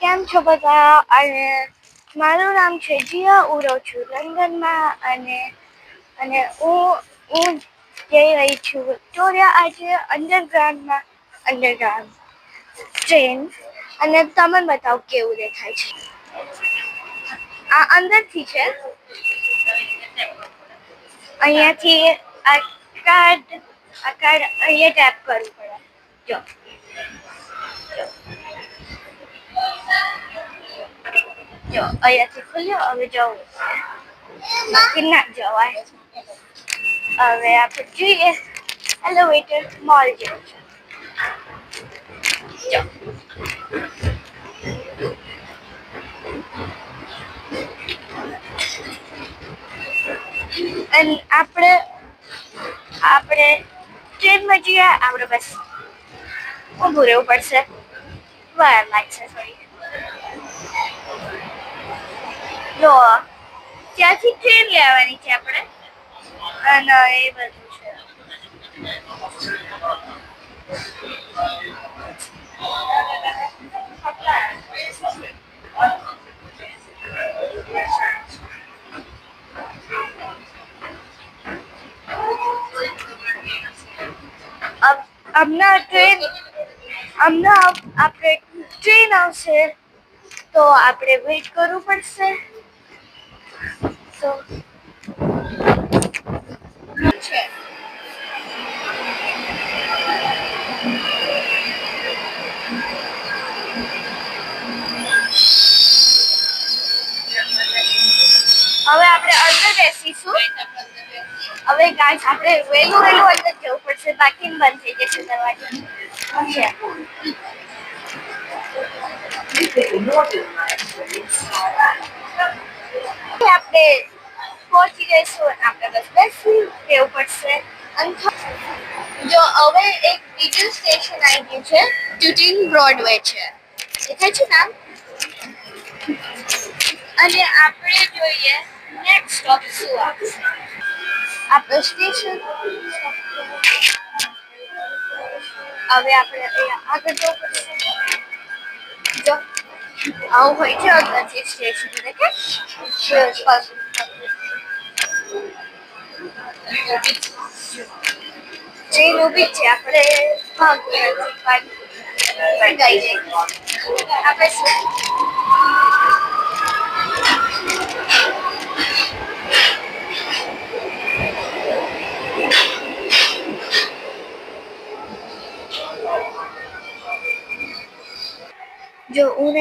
કેમ છો બધા? અને મારું નામ છે જીયા. હું રહું છું લંડનમાં અને હું જઈ રહી છું વિક્ટોરિયા આજે અંડરગ્રાઉન્ડ ટ્રેન. અને તમને બતાવું કેવું દેખાય છે. આ અંદરથી છે. અહીંયાથી આ કાર્ડ અહીંયા ટેપ કરવું પડે. જો જો અહીંયાથી ખુલ્યો. હવે જવું બાકી ના જવાય. હવે આપણે જોઈએ એલિવેટર મોલ જેવું છે. જો અને આપણે ટ્રેનમાં જઈએ. આપણે બસ ઊભું રહેવું પડશે. વાર લાગશે થોડી. જો ત્યાંથી ટ્રેન લેવાની છે આપણે. અને એ બધું છે. હમણાં આપણે ટ્રેન આવશે તો આપણે વેઇટ કરવું પડશે. તો છે હવે આપણે અંદર બેસીશું. હવે ગાઈસ આપણે વહેલું અંદર જવું પડશે. બાકી બંધ થઈ જશે દરવાજો. આપણે પહોંચી જઈશું. આપણે બસ બેસી રહેવું પડશે. જો હવે એક બીજું સ્ટેશન આવી ગયું છે. ટ્યુટિંગ બ્રોડવે છે. દેખાય છે નામ. અને આપણે જોઈએ નેક્સ્ટ સ્ટોપ શું આવશે. આપણે સ્ટેશન હવે આપણે અહીંયા આગળ જવું પડશે. જો આવું હોય છે અંદરથી સ્ટેશન. દેખાય ટ્રેન ઊભી છે. આપણે આપણે જો હું